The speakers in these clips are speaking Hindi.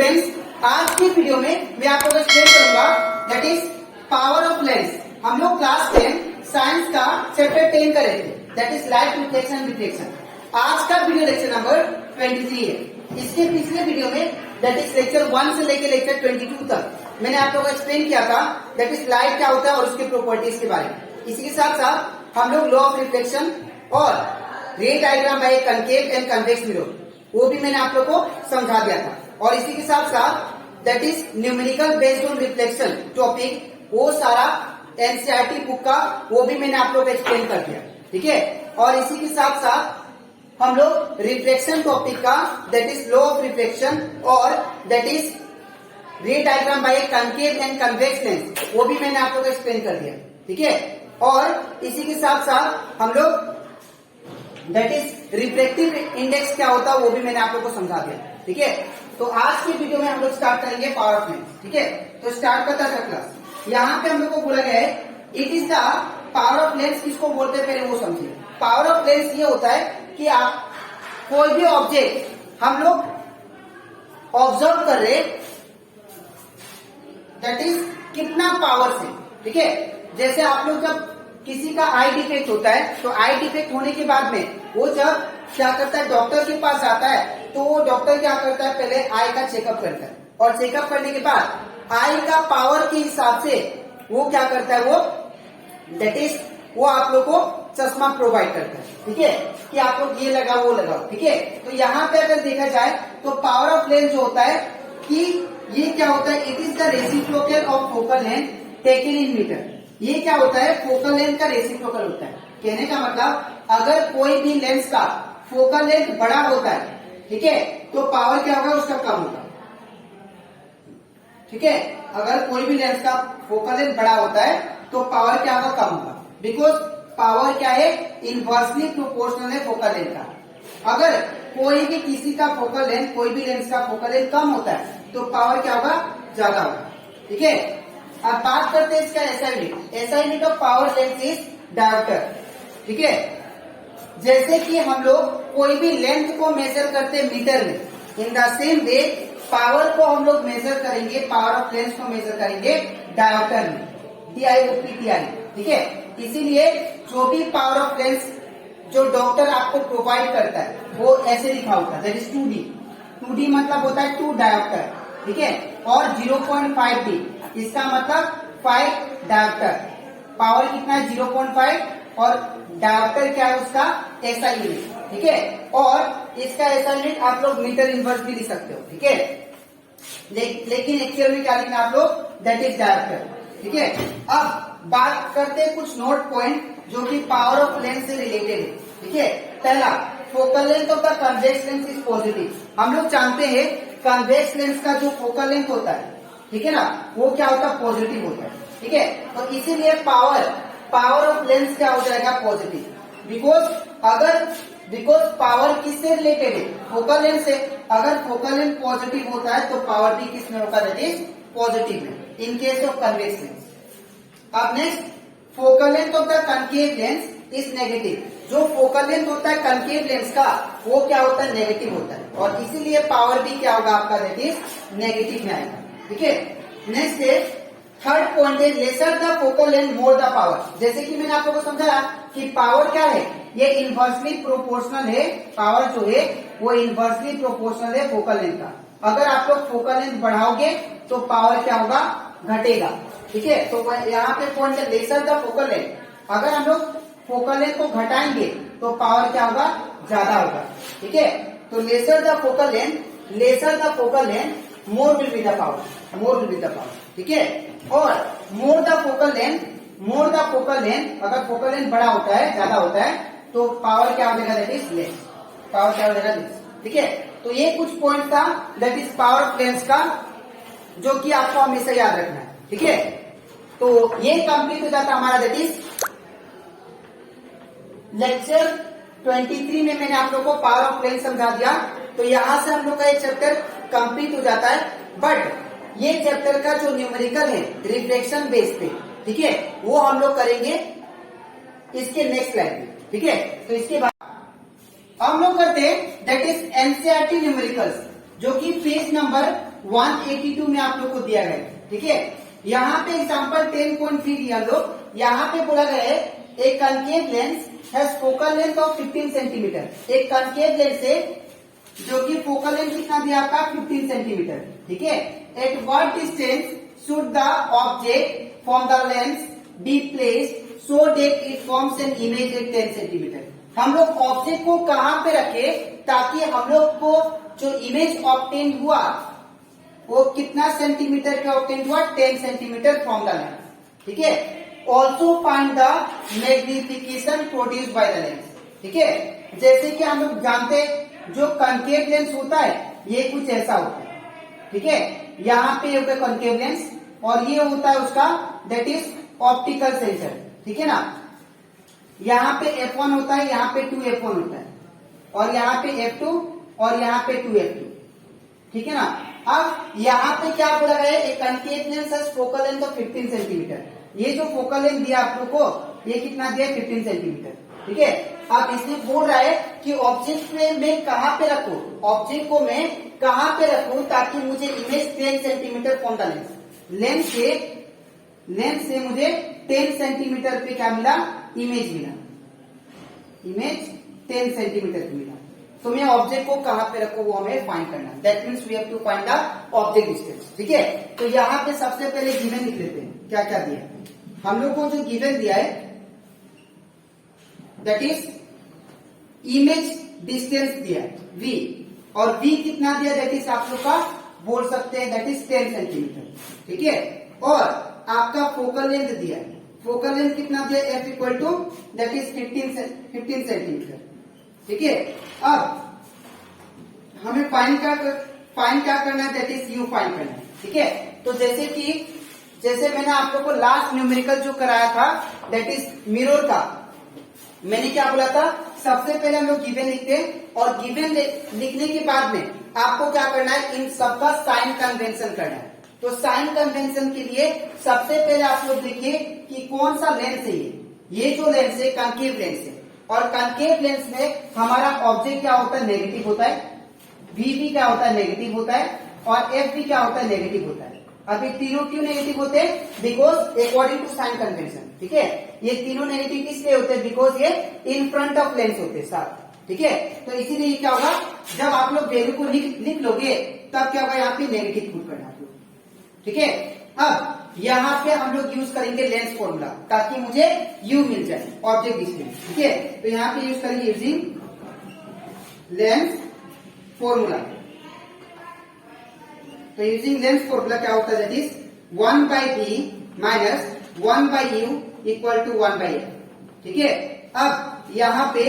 स्टूडेंट्स, आज की वीडियो में मैं आपको एक्सप्लेन करूंगा that is power of lens. हम लोग क्लास 10 साइंस का चैप्टर 10 कर रहे थे, that is light reflection reflection. आज का वीडियो लेक्चर नंबर 23 है। इसके पिछले वीडियो में दैट इज लेक्चर 1 से लेकर लेक्चर 22 तक मैंने आप लोगों को एक्सप्लेन किया था दैट इज लाइट क्या होता है और उसके प्रॉपर्टीज के बारे में। इसी के साथ साथ हम लोग लॉ ऑफ रिफ्लेक्शन और ray diagram by concave and convex mirror वो भी मैंने आप लोग को समझा दिया था। और इसी के साथ साथ that is numerical based on reflection topic, वो सारा एनसीईआरटी बुक का वो भी मैंने आप लोग को एक्सप्लेन कर दिया, ठीक है। और इसी के साथ साथ हम लोग रिफ्लेक्शन टॉपिक का that is law of reflection और that is ray diagram by concave and convex lens वो भी मैंने आप लोग को एक्सप्लेन कर दिया, ठीक है। और इसी के साथ साथ हम लोग दैट इज रिफ्लेक्टिव इंडेक्स क्या होता है वो भी मैंने आप लोग को समझा दिया, ठीक है। तो आज की वीडियो में हम लोग स्टार्ट करेंगे पावर ऑफ लेंस, ठीक है। तो स्टार्ट करता है क्लास। यहाँ पे हम लोग को बोला गया है it is the power of lens. किसको बोलते हैं पहले वो समझिए। पावर ऑफ लेंस ये होता है कि आप कोई भी ऑब्जेक्ट हम लोग ऑब्जर्व कर रहे दैट इज कितना पावर से, ठीक है। जैसे आप लोग जब किसी का आई डिफेक्ट होता है तो आई डिफेक्ट होने के बाद में वो जब क्या करता है डॉक्टर के पास जाता है तो वो डॉक्टर क्या करता है पहले आई का चेकअप करता है और चेकअप करने के बाद आई का पावर के हिसाब से वो क्या करता है वो दैट इज वो आप लोग को चश्मा प्रोवाइड करता है, ठीक है, कि आप लोग ये लगाओ वो लगाओ, ठीक है। तो यहाँ पे अगर देखा जाए तो पावर ऑफ लेंस जो होता है कि ये क्या होता है it is the reciprocal of focal length taken in metre. ये क्या होता है फोकल लेंथ का रेसिप्रोकल होता है। कहने का मतलब अगर कोई भी लेंस का फोकल लेंथ बड़ा होता है, ठीक है, तो पावर क्या होगा उसका कम होगा, ठीक है। अगर कोई भी लेंस का फोकल लेंथ बड़ा होता है तो पावर क्या होगा कम होगा, बिकॉज पावर क्या है इनवर्सली प्रोपोर्शनल है फोकल लेंथ का। अगर कोई भी किसी का फोकल लेंथ कोई भी लेंस का फोकल लेंथ कम होता है तो पावर क्या होगा ज्यादा होगा, ठीक है। अब बात करते हैं इसका SI unit. SI unit of power length is dioptre, ठीक है। जैसे कि हम लोग कोई भी लेंथ को मेजर करते हैं मीटर में, in the same way power को हम लोग मेजर करेंगे, पावर ऑफ लेंस को मेजर करेंगे डायोप्टर में, DIOPTI, ठीक है। इसीलिए जो भी पावर ऑफ लेंस जो डॉक्टर आपको प्रोवाइड करता है वो ऐसे लिखा होता है दैट इज 2D। 2D मतलब होता है 2 डायोप्टर, ठीक है। और 0.5D इसका मतलब 5 डायोप्टर। पावर कितना है 0.5 और डायोप्टर क्या है उसका एसआई यूनिट, ठीक है। और इसका एसआई यूनिट आप लोग मीटर इनवर्स भी लिख सकते हो, ठीक है। लेकिन एक्चुअल में क्या लिखना आप लोग दैट इज डायोप्टर, ठीक है। अब बात करते हैं कुछ नोट पॉइंट जो कि पावर ऑफ लेंस से रिलेटेड है, ठीक है। पहला focal length of the convex lens is positive. हम लोग जानते हैं कन्वेक्स लेंस का जो फोकल लेंथ होता है, ठीक है ना, वो क्या होता है पॉजिटिव होता है, ठीक है। तो इसीलिए पावर ऑफ लेंस क्या हो जाएगा पॉजिटिव, बिकॉज पावर किससे रिलेटेड है फोकल लेंथ से। अगर फोकल लेंथ पॉजिटिव होता है तो पावर भी किस में होगा दैट इज पॉजिटिव में in case of convex lens. अब next focal length of the concave lens is negative. जो फोकल लेंथ होता है कनकेव लेंस का वो क्या होता है नेगेटिव होता है और इसीलिए पावर भी क्या होगा आपका दैट इज नेगेटिव में आएगा, ठीक है। नेक्स्ट है थर्ड पॉइंट है lesser the focal length more the power. जैसे कि मैंने आप लोगों को समझाया कि पावर क्या है ये इनवर्सली प्रोपोर्शनल है। पावर जो है वो इनवर्सली प्रोपोर्शनल है फोकल लेंथ का। अगर आप लोग फोकल लेंथ बढ़ाओगे तो पावर क्या होगा घटेगा, ठीक है। तो यहाँ पे पॉइंट है लेसर द फोकल लेंथ। अगर हम लोग फोकल लेंथ को घटाएंगे तो पावर क्या होगा ज्यादा होगा, ठीक है। तो lesser the focal length more will be the power, ठीक है। और मोर द फोकल लेंथ अगर फोकल लेंथ बड़ा होता है ज्यादा होता है तो पावर क्या हो जाएगा दैट इज लेस, पावर क्या हो जाएगा लेस, ठीक है। तो ये कुछ पॉइंट था that is power of lens का जो कि आपको हमेशा याद रखना है, ठीक है। तो ये कंप्लीट हो जाता हमारा दैट इज लेक्चर 23 में मैंने आप लोगों को पावर ऑफ लेंस समझा दिया। तो यहां से हम लोग का एक चैप्टर कंप्लीट हो जाता है। बट ये चैप्टर का जो न्यूमेरिकल है रिफ्लेक्शन बेस पे, ठीक है, वो हम लोग करेंगे इसके नेक्स्ट स्लाइड में, ठीक है। तो इसके बाद हम लोग करते हैं दैट इज एनसीईआरटी न्यूमेरिकल्स जो कि पेज नंबर 182 में आप लोग को दिया गया है। ठीक है, यहाँ पे एग्जाम्पल 10.3 दिया लोग, यहाँ पे बोला गया है a concave lens has focal length of 15 centimetre. एक कनकेव लेंस है जो कि फोकल लेंथ कितना दिया आपका 15 सेंटीमीटर। ठीक है, at what distance should the object from the lens be placed so that it forms an image at 10 centimetre. हम लोग ऑब्जेक्ट को कहां पे रखे ताकि हम लोग को जो इमेज ऑब्टेन हुआ वो कितना सेंटीमीटर पे ऑब्टेन हुआ, 10 सेंटीमीटर फ्रॉम द लेंस। ठीक है, also find the magnification produced by the lens. ठीक है, जैसे कि हम लोग जानते हैं जो कनकेव लेंस होता है ये कुछ ऐसा होता है। ठीक है, यहाँ पे होता है कनकेव लेंस और ये होता है उसका दैट इज ऑप्टिकल सेंसर। ठीक है ना, यहाँ पे F1 होता है, यहाँ पे 2F1 होता है और यहाँ पे F2 और यहाँ पे 2F2। ठीक है ना, अब यहाँ पे क्या बोला गया है, एक concave lens has focal length of 15 centimetre. ये जो फोकल लेंथ दिया आप लोग को ये कितना दिया, 15 सेंटीमीटर। ठीक है, अब इसने बोल रहा है कि ऑब्जेक्ट में मैं कहां पे रखूं, ऑब्जेक्ट को मैं कहां पे रखूं ताकि मुझे image 10 centimetre from the lens, lens से मुझे 10 सेंटीमीटर पे क्या मिला, इमेज मिला, इमेज 10 सेंटीमीटर पे मिला। तो मैं ऑब्जेक्ट को कहां पे रखूं वो हमें फाइंड करना है। That means we have to find the object distance. ठीक है, तो यहाँ पे सबसे पहले गिवन लिख लेते हैं, क्या क्या दिया है हम लोग को। जो गिवन दिया है दैट इज इमेज डिस्टेंस दिया है v, और v कितना दिया दैट इज आप लोग का बोल सकते हैं दैट इज 10 सेंटीमीटर। ठीक है, और आपका फोकल लेंथ दिया है, फोकल लेंथ कितना दिया, f equal to that is 15 centimetre. ठीक है, अब हमें फाइंड क्या करना है, दैट इज u फाइंड करना है। ठीक है, तो जैसे मैंने आप लोग को लास्ट न्यूमेरिकल जो कराया था दैट इज मिरर का, मैंने क्या बोला था, सबसे पहले हम लोग गिवन लिखते हैं और गिवन लिखने के बाद में आपको क्या करना है, इन सबका साइन कन्वेंशन करना है। तो साइन कन्वेंशन के लिए सबसे पहले आप लोग देखिए कि कौन सा लेंस है ये जो लेंस है कनकेव लेंस है, और कनकेव लेंस में हमारा ऑब्जेक्ट क्या होता है, नेगेटिव होता है, वी भी क्या होता है, नेगेटिव होता है, और एफ भी क्या होता है, नेगेटिव होता है। अभी तीनों क्यों नेगेटिव होते हैं, because according to sign convention. ठीक है, ये तीनों नेगेटिव किसलिए होते हैं, बिकॉज ये इन फ्रंट ऑफ लेंस होते हैं साथ। ठीक है, तो इसीलिए क्या होगा, जब आप लोग वैल्यू को लिख लोगे तब क्या होगा, यहाँ पे नेगेटिव पुट करना आप लोग। ठीक है, अब यहाँ पे हम लोग यूज करेंगे लेंस फॉर्मूला ताकि मुझे यू मिल जाए, ऑब्जेक्ट डिस्टेंस। ठीक है, तो यहाँ पे यूज करेंगे यूजिंग लेंस फॉर्मूला। तो यूजिंग लेंस फॉर्मूला क्या होता है, that is 1/v minus 1/u equal to 1/f। ठीक है, अब यहाँ पे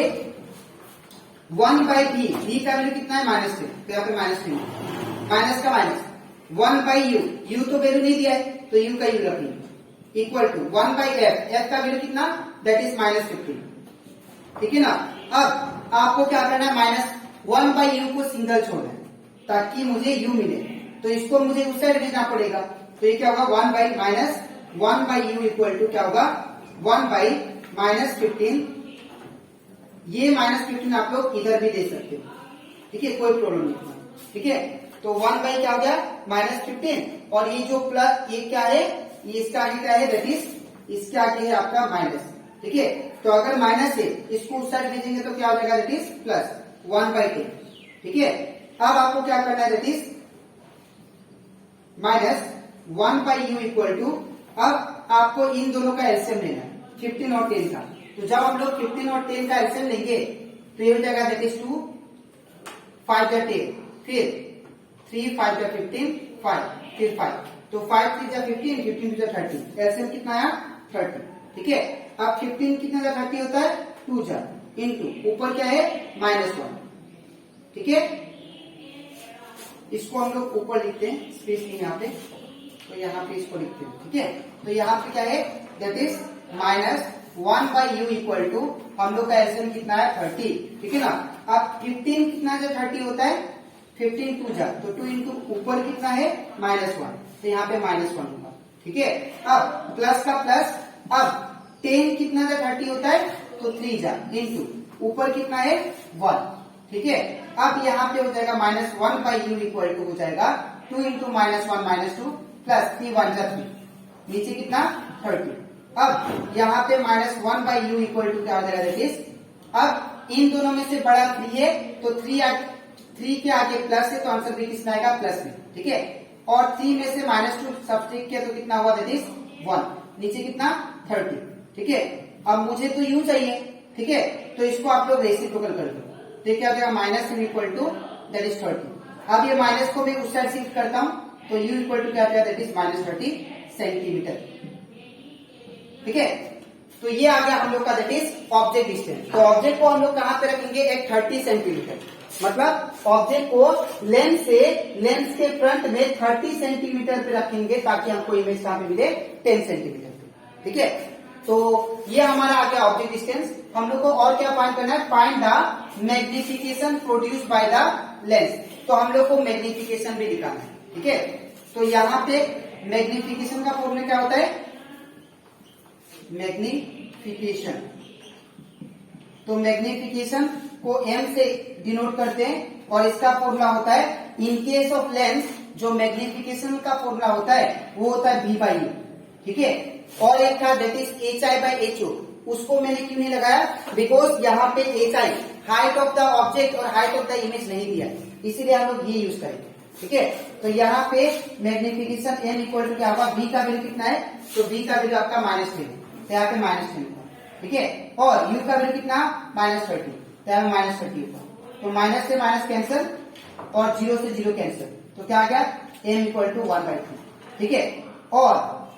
1/v, v का वैल्यू कितना है, -3, तो यहाँ पे -3, माइनस का माइनस 1/u, u तो वैल्यू नहीं दिया है तो u का u रखेंगे, इक्वल टू 1/f, f का वैल्यू कितना, दैट इज -15। ठीक है ना, अब आपको क्या करना है, -1/u को सिंगल छोड़ना है ताकि मुझे u मिले, तो इसको मुझे उस साइड भेजना पड़ेगा। तो ये क्या होगा, 1/u इक्वल टू क्या होगा, 1/-15। ये -15 आप लोग इधर भी दे सकते हो। ठीक है, कोई प्रॉब्लम नहीं। ठीक है, तो 1 क्या हो गया, -15, और ये जो प्लस ये क्या है, ये इसका आगे क्या है, दैट इज इसके आगे है आपका माइनस। ठीक है, तो अगर माइनस है इसको उस साइड भेजेंगे तो क्या हो जाएगा, दैट इज प्लस 1/10। ठीक है, अब आपको क्या करना है, that is -1/u equal to, अब आपको इन दोनों का एलसीएम लेना है, 15 और 10 का। तो जब हम लोग 15 और 10 का एलसीएम लेंगे तो ये हो जाएगा दैट इज 2, 5 या 10, फिर 3, 5 या 15, 5, फिर 5, तो 5 3 या 15, 15 या 30, एलसीएम कितना आया, 30। ठीक है, अब 15 कितना या 30 होता है, 2 जा इनटू ऊपर क्या है, -1। ठीक है, इसको हम लोग ऊपर लिखते हैं, स्पेस नहीं यहाँ पे, तो यहाँ पे इसको लिखते हैं। ठीक है, तो यहाँ पे क्या है, that is -1/u equal to, हम लोग का एलसीएम कितना है, 30। ठीक है ना, अब 15 कितना जो 30 होता है, 15 2 जा, तो 2 इंटू ऊपर कितना है, -1, तो यहाँ पे -1 होगा। ठीक है, अब प्लस का प्लस, अब 10 कितना जो 30 होता है, तो 3 जा इंटू ऊपर कितना है, 1। ठीक है, अब यहाँ पे हो जाएगा -1/u इक्वल टू हो जाएगा 2 इंटू -1 -2 प्लस 3 1 जा 3, नीचे कितना 30। अब यहाँ पे -1/u इक्वल टू क्या हो जाएगा दैट इज, अब इन दोनों में से बड़ा 3 है तो 3 के आगे प्लस है तो आंसर भी कितना आएगा +3, ठीक है। और 3 में से -2 सब्ट्रैक्ट किया तो कितना हुआ दैट इज 1, नीचे कितना 30, ठीक है। अब मुझे तो u चाहिए, ठीक है, तो इसको आप लोग रेसिप्रोकल कर दो, तो क्या हो जाएगा -u equal to that is 30। अब ये माइनस को मैं उस साइड शिफ्ट करता हूं तो u इक्वल टू क्या हो जाएगा दैट इज -30 सेंटीमीटर, ठीक है। तो ये आ गया हम लोग का दैट इज ऑब्जेक्ट डिस्टेंस। तो ऑब्जेक्ट को हम लोग कहां पे रखेंगे, एक 30 सेंटीमीटर, मतलब ऑब्जेक्ट को लेंस के फ्रंट में 30 सेंटीमीटर पे रखेंगे ताकि हमको इमेज कहां पे मिले 10 सेंटीमीटर पे, ठीक है। तो ये हमारा आ गया ऑब्जेक्ट डिस्टेंस। हम लोग को और क्या फाइंड करना है, find the magnification produce by the lens. तो हम लोग को मैग्निफिकेशन भी दिखाना है, ठीक है। तो यहाँ पे मैग्निफिकेशन का फॉर्मूला क्या होता है, मैग्निफिकेशन, तो मैग्निफिकेशन को m से डिनोट करते हैं और इसका फॉर्मूला होता है इन केस ऑफ लेंस, जो मैग्निफिकेशन का फॉर्मूला होता है वो होता है v/u, ठीक है। और एक था दैट इज hi/ho, उसको मैंने क्यों नहीं लगाया, बिकॉज यहाँ पे hi height of the object और हाइट ऑफ द इमेज नहीं दिया, इसीलिए हम लोग ये यूज करेंगे, ठीक है। तो यहाँ पे मैग्निफिकेशन m इक्वल टू क्या होगा, v का वैल्यू कितना है, तो v का वैल्यू आपका -10, तो यहाँ पे -10 होगा, ठीक है। और u का वैल्यू कितना -30, तो यहाँ पे -30 होगा। तो माइनस से माइनस कैंसिल और 0 से 0 कैंसिल, तो क्या आ गया m इक्वल टू 1/2, ठीक है। और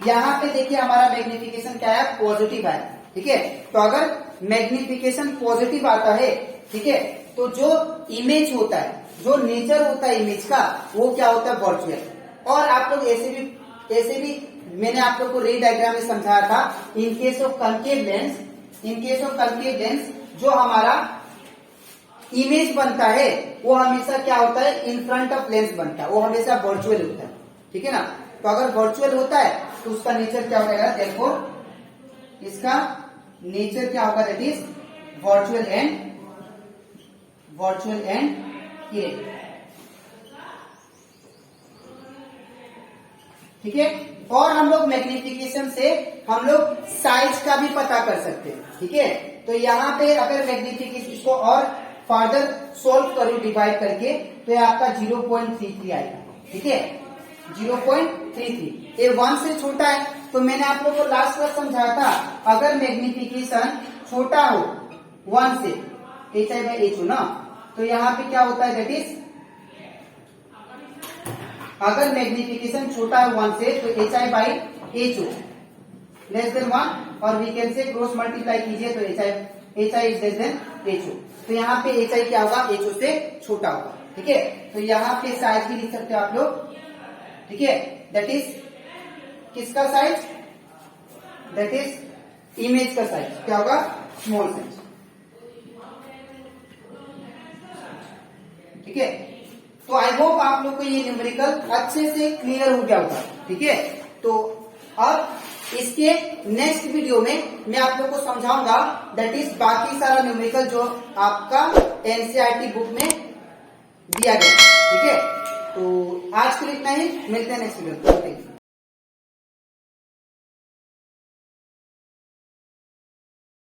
यहाँ पे देखिए हमारा मैग्निफिकेशन क्या है, पॉजिटिव है, ठीक है। तो अगर मैग्निफिकेशन पॉजिटिव आता है, ठीक है, तो जो इमेज होता है, जो नेचर होता है इमेज का, वो क्या होता है वर्चुअल। और आप लोग ऐसे भी मैंने आप लोग को रे डायग्राम में समझाया था, इन केस ऑफ कंकेव लेंस जो हमारा इमेज बनता है वो हमेशा क्या होता है, इन फ्रंट ऑफ लेंस बनता है, वो हमेशा वर्चुअल होता है, ठीक है ना। तो अगर वर्चुअल होता है तो उसका नेचर क्या हो जाएगा, देखो इसका नेचर क्या होगा, that is virtual and erect, ठीक है। और हम लोग मैग्निफिकेशन से हम लोग साइज का भी पता कर सकते हैं, ठीक है। तो यहाँ पे अगर मैग्निफिकेशन इसको और फर्दर सोल्व करो डिवाइड करके, तो ये आपका 0.33 आएगा, ठीक है, 0.33। ये 1 से छोटा है, तो मैंने आप लोग को लास्ट क्लास समझाया था, अगर मैग्निफिकेशन छोटा हो 1 से, hi/ho ना, तो यहाँ पे क्या होता है, दैट इज अगर मैग्निफिकेशन छोटा है 1 से तो hi/ho लेस देन 1, और we can say cross multiply कीजिए तो hi is less than ho। तो यहाँ पे hi क्या होगा, ho से छोटा होगा, ठीक है। तो यहाँ पे साइज भी लिख सकते हो आप लोग, ठीक है, दैट इज किसका साइज, दैट इज इमेज का साइज क्या होगा, स्मॉल साइज, ठीक है। तो आई होप आप लोग को ये न्यूमेरिकल अच्छे से क्लियर हो गया होगा, ठीक है। तो अब इसके नेक्स्ट वीडियो में मैं आप लोग को समझाऊंगा दैट इज बाकी सारा न्यूमेरिकल जो आपका एनसीईआरटी बुक में दिया गया, ठीक है। तो आज के लिए इतना ही, मिलते हैं नेक्स्ट वीडियो में।